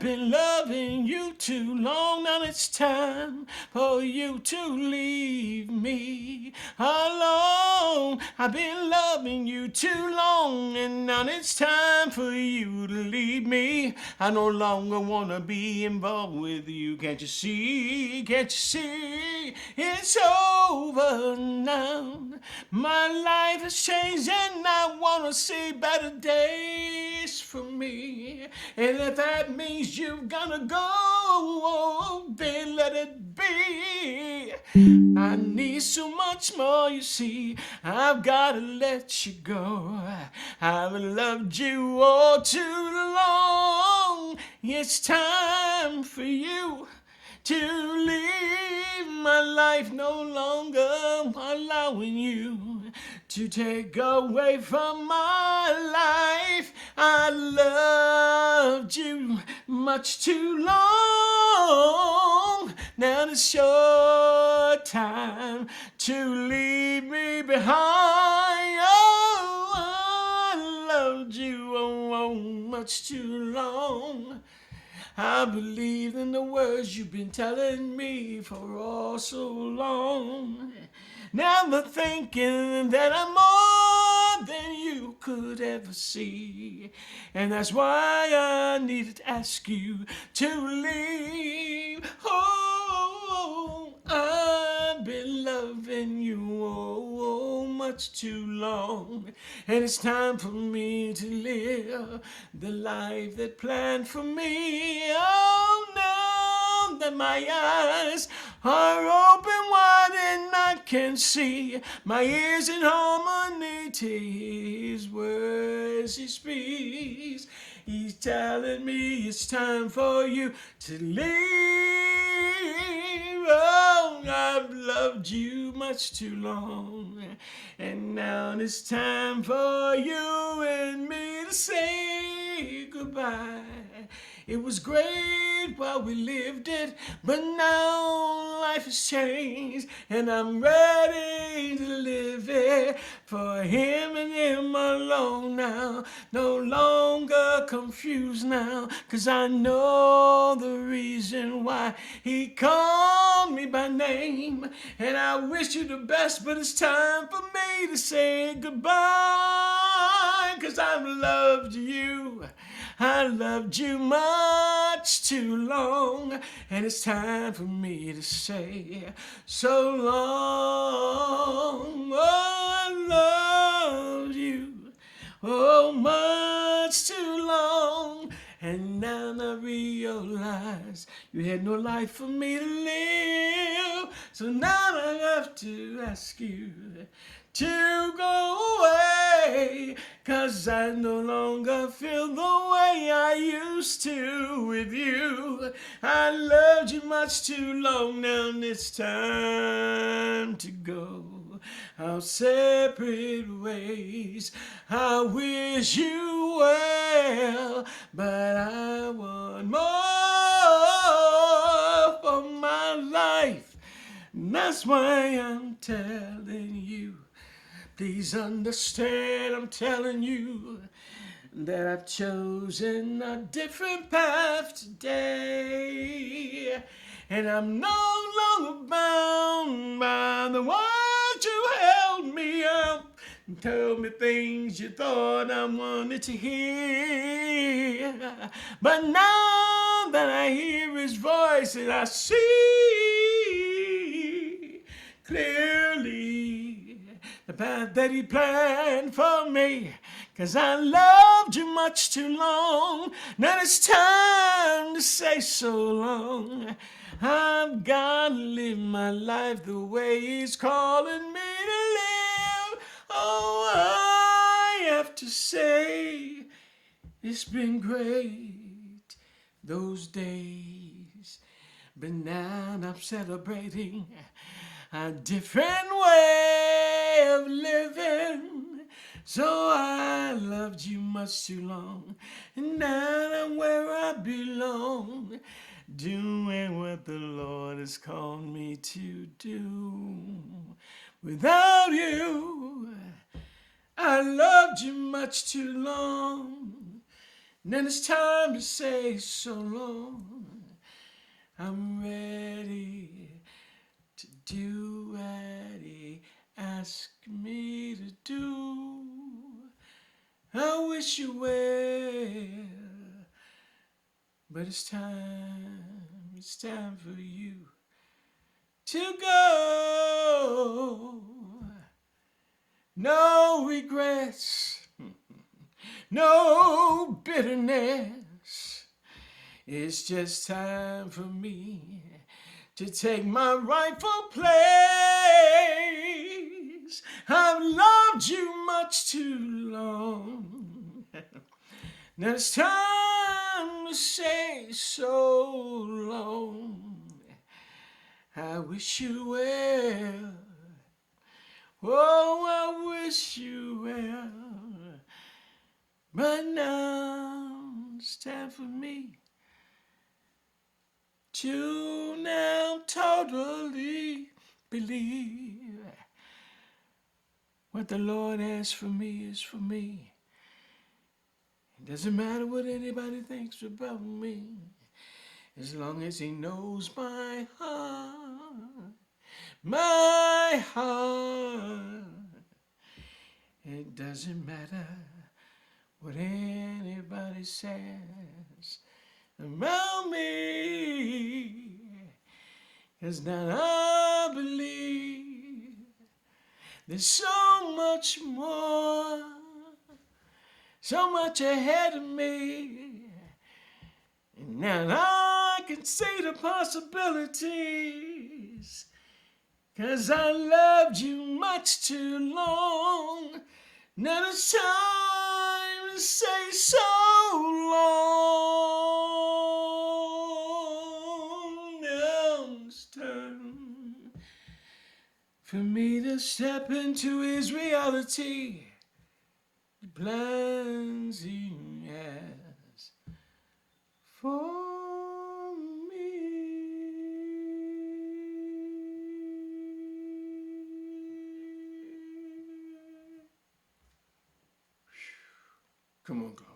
been loving you too long, now it's time for you to leave me alone. I've been loving you too long, and now it's time for you to leave me. I no longer wanna be involved with you. Can't you see? Can't you see? It's over now. My life has changed, and I wanna see better days for me. And if that means you're gonna go, then let it be. I need so much more, you see. I've gotta let you go. I've loved you all too long. It's time for you to leave my life, no longer allowing you to take away from my life. I loved you much too long. Now it's your time to leave me behind. Oh, I loved you much too long. I believe in the words you've been telling me for all so long. Never thinking that I'm more than you could ever see. And that's why I needed to ask you to leave. Oh, I've been loving you much too long. And it's time for me to live the life that planned for me. Oh, now that my eyes are open wide and I can see, my ears in harmony to his words he speaks. He's telling me it's time for you to leave. Oh, I've loved you much too long, and now it's time for you and me to say goodbye. It was great while we lived it, but now life has changed, and I'm ready to live it for him and him alone now. No longer confused now, 'cause I know the reason why he called me by name. And I wish you the best, but it's time for me to say goodbye, 'cause I've loved you. I loved you much too long, and it's time for me to say so long. Oh, I loved you much too long, and now I realize you had no life for me to live. So now I have to ask you to go away, 'cause I no longer feel the way I used to with you. I loved you much too long, now it's time to go our separate ways. I wish you well, but I want more for my life. That's why I'm telling you. Please understand, I'm telling you that I've chosen a different path today. And I'm no longer bound by the words you held me up and told me things you thought I wanted to hear. But now that I hear his voice and I see clearly the path that he planned for me, 'cause I loved you much too long. Now it's time to say so long. I've gotta live my life the way he's calling me to live. Oh, I have to say it's been great those days, but now I'm celebrating a different way of living. So I loved you much too long, and now I'm where I belong, doing what the Lord has called me to do. Without you, I loved you much too long. Then it's time to say so long. I'm ready to do what he asked me to do. I wish you well, but it's time for you to go. No regrets, no bitterness. It's just time for me to take my rightful place. I've loved you much too long. Now it's time to say so long. I wish you well. Oh, I wish you well. But now it's time for me to now totally believe what the Lord has for me is for me. It doesn't matter what anybody thinks about me, as long as he knows my heart, my heart. It doesn't matter what anybody says about me, 'cause now I believe there's so much more, so much ahead of me. And now I can see the possibilities, 'cause I loved you much too long. Now it's time to say so long. Now it's time for me to step into his reality, the plans he has for me. Come on, God.